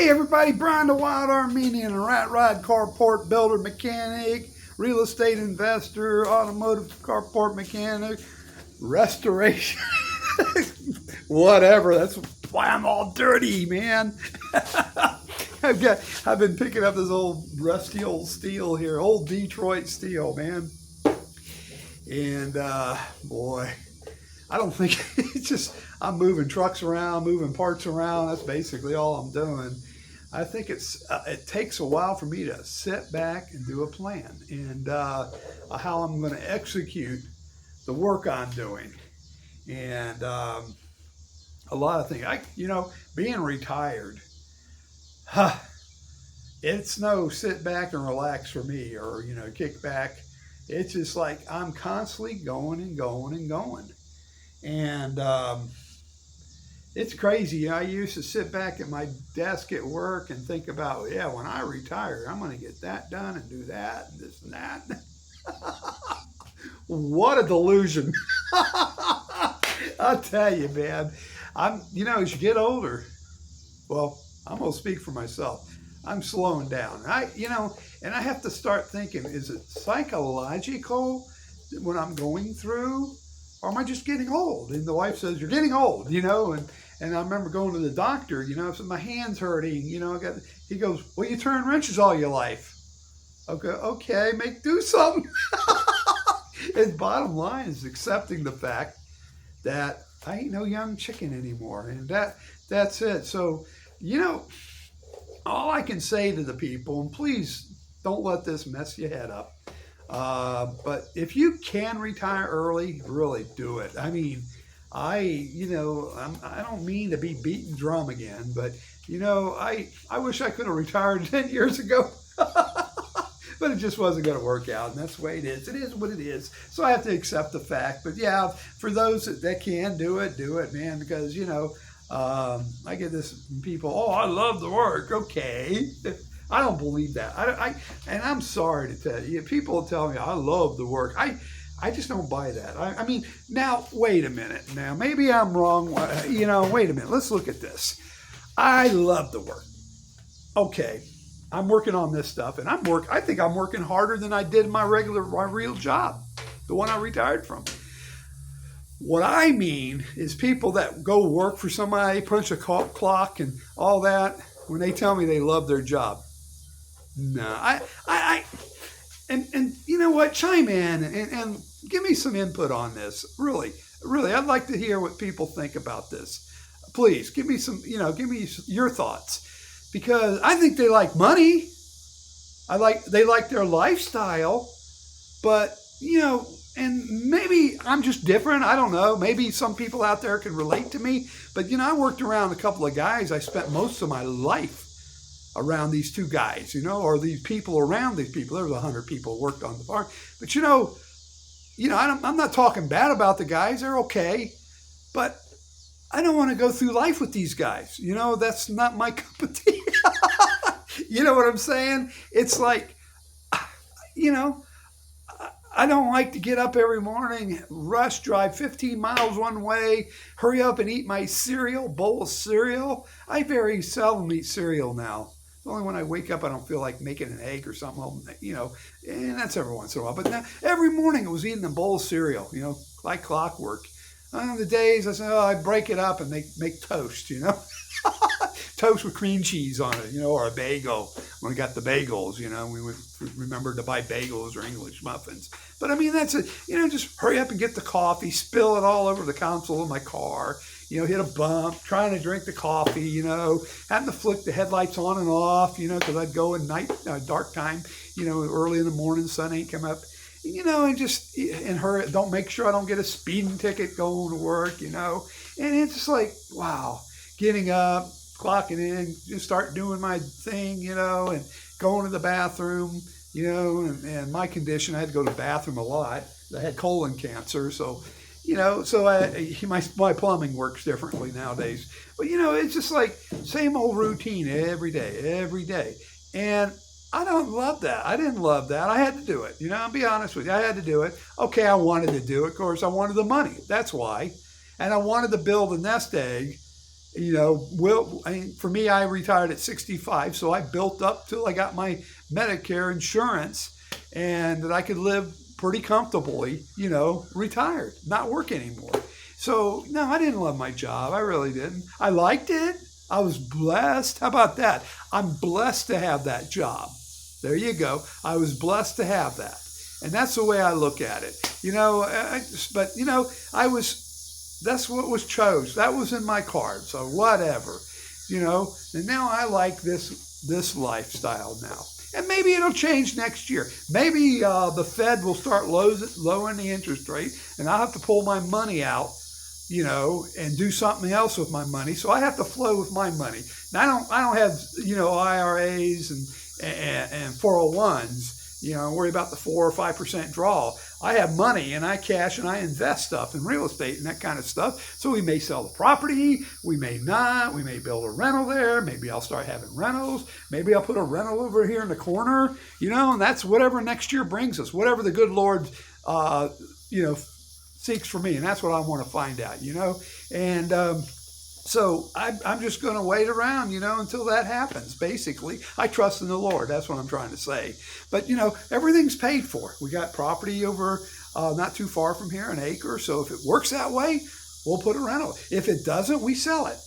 Hey everybody, Brian the Wild Armenian, a rat rod carport builder mechanic, real estate investor, automotive carport mechanic, restoration, whatever. That's why I'm all dirty, man. I've been picking up this old rusty old steel here, old Detroit steel, man. And boy, I don't think it's just I'm moving trucks around, moving parts around. That's basically all I'm doing. I think it takes a while for me to sit back and do a plan and how I'm going to execute the work I'm doing. And a lot of things. Being retired, it's no sit back and relax for me or kick back. It's just like I'm constantly going and going and going. And it's crazy. I used to sit back at my desk at work and think about, when I retire, I'm going to get that done and do that and this and that. What a delusion. I'll tell you, man. As you get older, well, I'm going to speak for myself. I'm slowing down. And I have to start thinking, is it psychological when I'm going through? Or am I just getting old? And the wife says, you're getting old, and I remember going to the doctor, so my hand's hurting, he goes, well, you turn wrenches all your life. Okay, do something. And bottom line is accepting the fact that I ain't no young chicken anymore. And that's it. So, all I can say to the people, and please don't let this mess your head up. But if you can retire early, really do it. I mean, I don't mean to be beating drum again, but I wish I could have retired 10 years ago, but it just wasn't going to work out. And that's the way it is. It is what it is. So I have to accept the fact. But yeah, for those that can do it, man, because, I get this from people, oh, I love the work. Okay. I don't believe that. And I'm sorry to tell you, people tell me I love the work. I just don't buy that. I mean, now, wait a minute. Now, maybe I'm wrong. Wait a minute. Let's look at this. I love the work. Okay. I'm working on this stuff, and I think I'm working harder than I did in my real job, the one I retired from. What I mean is people that go work for somebody, punch a clock and all that, when they tell me they love their job. No, and you know what? Chime in and give me some input on this. Really, I'd like to hear what people think about this. Please give me give me your thoughts, because I think they like money. They like their lifestyle, but and maybe I'm just different. I don't know. Maybe some people out there can relate to me, but I worked around a couple of guys. I spent most of my life around these two guys, or these people around these people. There was 100 people worked on the farm. But, I'm not talking bad about the guys. They're okay. But I don't want to go through life with these guys. That's not my cup of tea. You know what I'm saying? It's like, I don't like to get up every morning, rush, drive 15 miles one way, hurry up and eat my bowl of cereal. I very seldom eat cereal now. Only when I wake up, I don't feel like making an egg or something, and that's every once in a while. But now, every morning I was eating a bowl of cereal, like clockwork. On the days I said, I break it up and make toast, toast with cream cheese on it, or a bagel. When I got the bagels, we would remember to buy bagels or English muffins. But I mean, that's it. Just hurry up and get the coffee, spill it all over the console of my car. Hit a bump, trying to drink the coffee, having to flick the headlights on and off, because I'd go at night, dark time, early in the morning, sun ain't come up, and hurry, don't make sure I don't get a speeding ticket going to work, and it's just like, wow, getting up, clocking in, just start doing my thing, and going to the bathroom, and my condition, I had to go to the bathroom a lot. I had colon cancer, so my plumbing works differently nowadays. But, it's just like same old routine every day. And I don't love that. I didn't love that. I had to do it. I'll be honest with you. I had to do it. Okay, I wanted to do it. Of course, I wanted the money. That's why. And I wanted to build a nest egg For me, I retired at 65, so I built up till I got my Medicare insurance, and that I could live pretty comfortably, retired, not work anymore. So no, I didn't love my job. I really didn't. I liked it. I was blessed. How about that? I'm blessed to have that job. There you go. I was blessed to have that. And that's the way I look at it. I was, that's what was chose. That was in my card. So whatever, and now I like this lifestyle now. And maybe it'll change next year. Maybe the Fed will start lowering the interest rate, and I'll have to pull my money out, and do something else with my money. So I have to flow with my money. Now I don't have IRAs and 401s. Worry about the 4 or 5% draw. I have money and I cash and I invest stuff in real estate and that kind of stuff. So we may sell the property, we may not, we may build a rental there. Maybe I'll start having rentals. Maybe I'll put a rental over here in the corner, and that's whatever next year brings us, whatever the good Lord, seeks for me. And that's what I want to find out, and, so I'm just going to wait around, until that happens. Basically, I trust in the Lord. That's what I'm trying to say. But, everything's paid for. We got property over not too far from here, an acre. So if it works that way, we'll put a rental. If it doesn't, we sell it,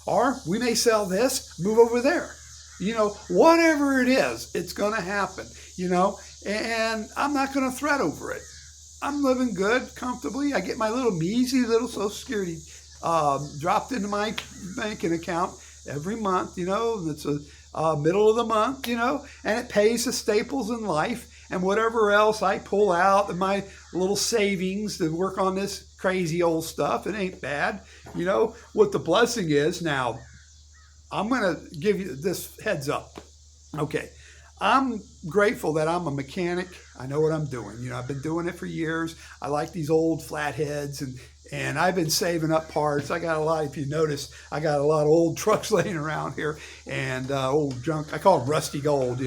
Or we may sell this, move over there. Whatever it is, it's going to happen, and I'm not going to fret over it. I'm living good, comfortably. I get my measly little Social Security dropped into my banking account every month, and it's a middle of the month, and it pays the staples in life and whatever else I pull out of my little savings to work on this crazy old stuff. It ain't bad. What the blessing is now, I'm going to give you this heads up. Okay. I'm grateful that I'm a mechanic. I know what I'm doing. I've been doing it for years. I like these old flatheads, and I've been saving up parts. I got a lot, if you notice, I got a lot of old trucks laying around here and old junk. I call them rusty gold,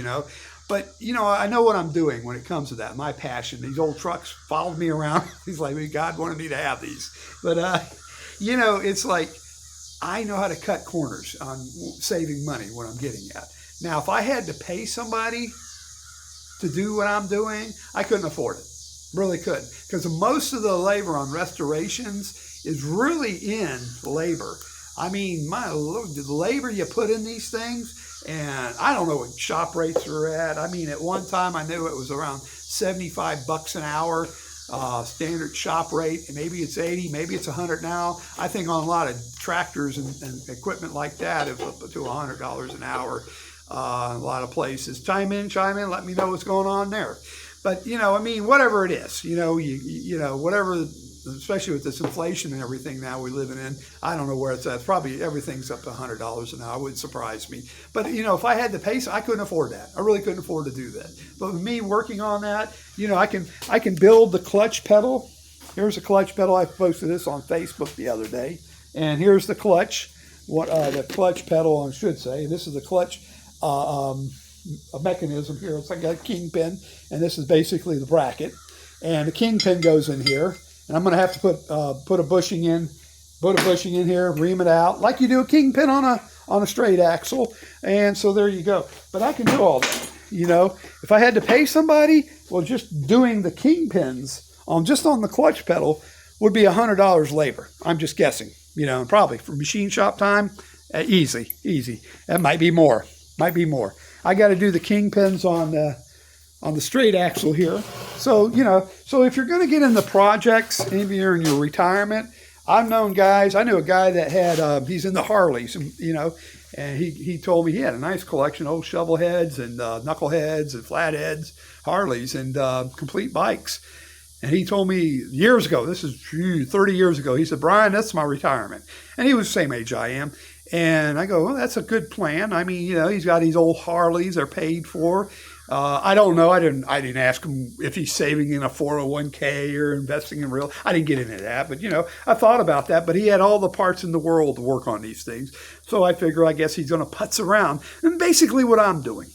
But, I know what I'm doing when it comes to that. My passion. These old trucks followed me around. He's like, God wanted me to have these. But, it's like I know how to cut corners on saving money, what I'm getting at. Now, if I had to pay somebody to do what I'm doing, I couldn't afford it. Really couldn't. Because most of the labor on restorations is really in labor. I mean, my Lord, the labor you put in these things, and I don't know what shop rates are at. I mean, at one time I knew it was around $75 an hour, standard shop rate. And maybe it's 80, maybe it's 100 now. I think on a lot of tractors and equipment like that, it's up to $100 an hour. A lot of places. Chime in, let me know what's going on there. But, whatever it is, whatever, especially with this inflation and everything now we're living in, I don't know where it's at. Probably everything's up to $100 an hour. It wouldn't surprise me. But, if I had to pay, I couldn't afford that. I really couldn't afford to do that. But with me working on that, I can build the clutch pedal. Here's a clutch pedal. I posted this on Facebook the other day. And here's the clutch, the clutch pedal, I should say. This is the clutch a mechanism here. It's like a kingpin, and this is basically the bracket. And the kingpin goes in here, and I'm going to have to put a bushing in here, ream it out like you do a kingpin on a straight axle. And so there you go. But I can do all that. If I had to pay somebody, well, just doing the kingpins on the clutch pedal would be $100 labor. I'm just guessing. Probably for machine shop time, easy. That might be more. I got to do the kingpins on the straight axle here. So, if you're going to get into projects, maybe you're in your retirement, I've known guys. I knew a guy that had, he's in the Harleys, and he told me he had a nice collection of old shovel heads and knuckleheads and flatheads, Harleys, and complete bikes. And he told me years ago, this is 30 years ago, he said, Brian, that's my retirement. And he was the same age I am. And I go, well, that's a good plan. I mean, he's got these old Harleys they're paid for. I don't know. I didn't ask him if he's saving in a 401k or investing in real. I didn't get into that, but I thought about that. But he had all the parts in the world to work on these things. So I figure, I guess he's going to putz around. And basically what I'm doing,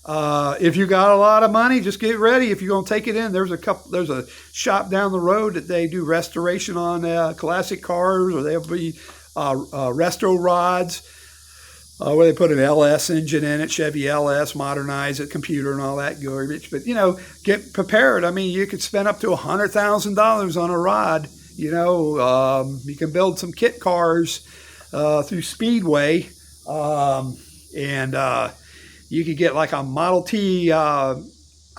If you got a lot of money, just get ready. If you're going to take it in, there's a shop down the road that they do restoration on classic cars, or they'll be resto rods where they put an LS engine in it, Chevy LS, modernize it, computer and all that garbage. But, get prepared. I mean, you could spend up to $100,000 on a rod. You can build some kit cars through Speedway, and you could get like a Model T. I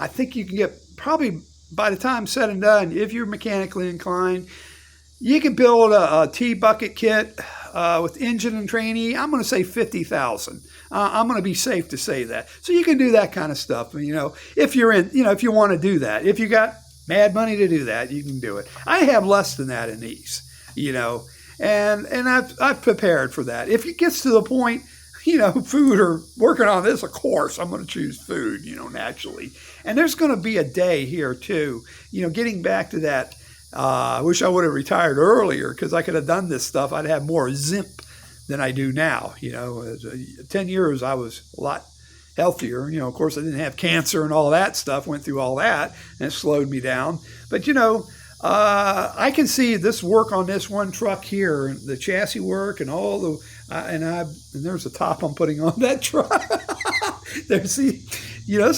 think you can get, probably by the time said and done, if you're mechanically inclined, you can build a T bucket kit with engine and trainee. I'm going to say $50,000. I'm going to be safe to say that. So you can do that kind of stuff. If you're in, if you want to do that, if you got mad money to do that, you can do it. I have less than that in these, and I've prepared for that. If it gets to the point, food or working on this, of course, I'm going to choose food, naturally. And there's going to be a day here too, getting back to that. I wish I would have retired earlier, because I could have done this stuff. I'd have more zimp than I do now. 10 years I was a lot healthier. Of course, I didn't have cancer and all that stuff, went through all that, and it slowed me down. But, I can see this work on this one truck here, the chassis work and all the, and there's a top I'm putting on that truck. There's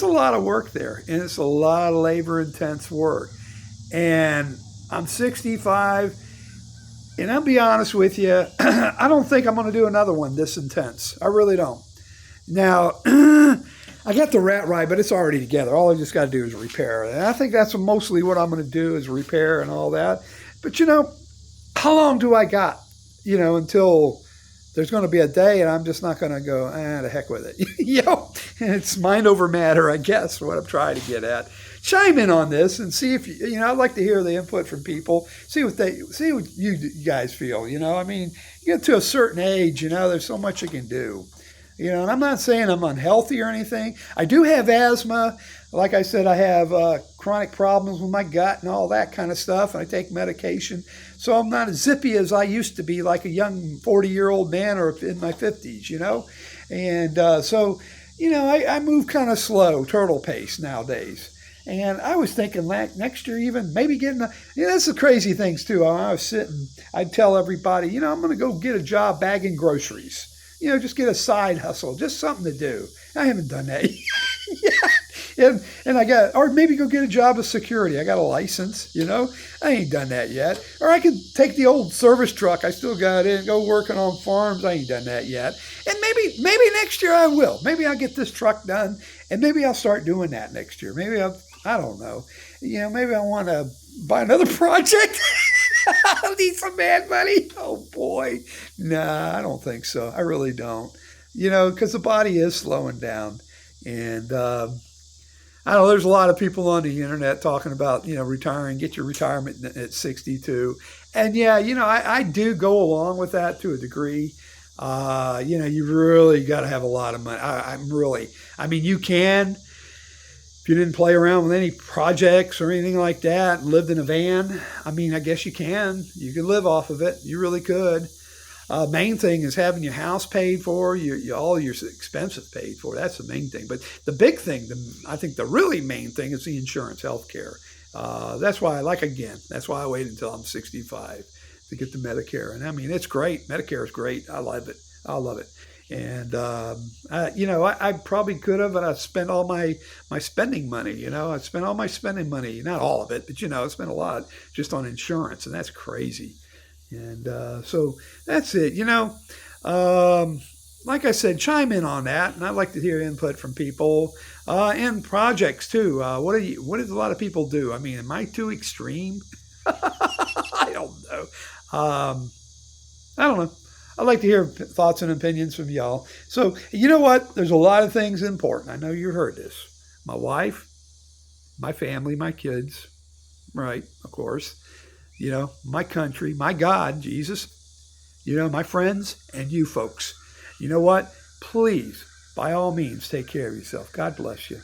a lot of work there, and it's a lot of labor intense work. And I'm 65, and I'll be honest with you, I don't think I'm going to do another one this intense. I really don't. Now, I got the rat ride, but it's already together. All I just got to do is repair it. And I think that's mostly what I'm going to do, is repair and all that. But, how long do I got, until there's going to be a day and I'm just not going to go, the heck with it. It's mind over matter, I guess, what I'm trying to get at. Chime in on this and see if I'd like to hear the input from people. See what you guys feel. I mean, you get to a certain age, there's so much you can do. And I'm not saying I'm unhealthy or anything. I do have asthma. Like I said, I have chronic problems with my gut and all that kind of stuff. And I take medication. So I'm not as zippy as I used to be, like a young 40-year-old man or in my 50s, And so, I move kind of slow, turtle pace nowadays. And I was thinking next year even maybe getting that's the crazy things too. I was sitting, I'd tell everybody, I'm going to go get a job bagging groceries. Just get a side hustle, just something to do. I haven't done that yet. And or maybe go get a job as security. I got a license, I ain't done that yet. Or I could take the old service truck I still got in, go working on farms. I ain't done that yet. And maybe next year I will. Maybe I'll get this truck done, and maybe I'll start doing that next year. Maybe I don't know. Maybe I want to buy another project. I need some mad money. Oh, boy. Nah, I don't think so. I really don't. Because the body is slowing down. And I know there's a lot of people on the internet talking about, retiring, get your retirement at 62. And, yeah, I do go along with that to a degree. You really got to have a lot of money. You can. If you didn't play around with any projects or anything like that, lived in a van, I guess you can. You could live off of it. You really could. Main thing is having your house paid for, all your expenses paid for. That's the main thing. But the big thing, I think the really main thing is the insurance, health care. That's why that's why I wait until I'm 65 to get the Medicare. And it's great. Medicare is great. I love it. And, I probably could have, and I spent all my spending money, I spent all my spending money, not all of it, but, I spent a lot just on insurance, and that's crazy. And so that's it, like I said, chime in on that, and I'd like to hear input from people and projects too. What does a lot of people do? Am I too extreme? I don't know. I don't know. I'd like to hear thoughts and opinions from y'all. So, you know what? There's a lot of things important. I know you heard this. My wife, my family, my kids, right, of course. My country, my God, Jesus, my friends, and you folks. You know what? Please, by all means, take care of yourself. God bless you.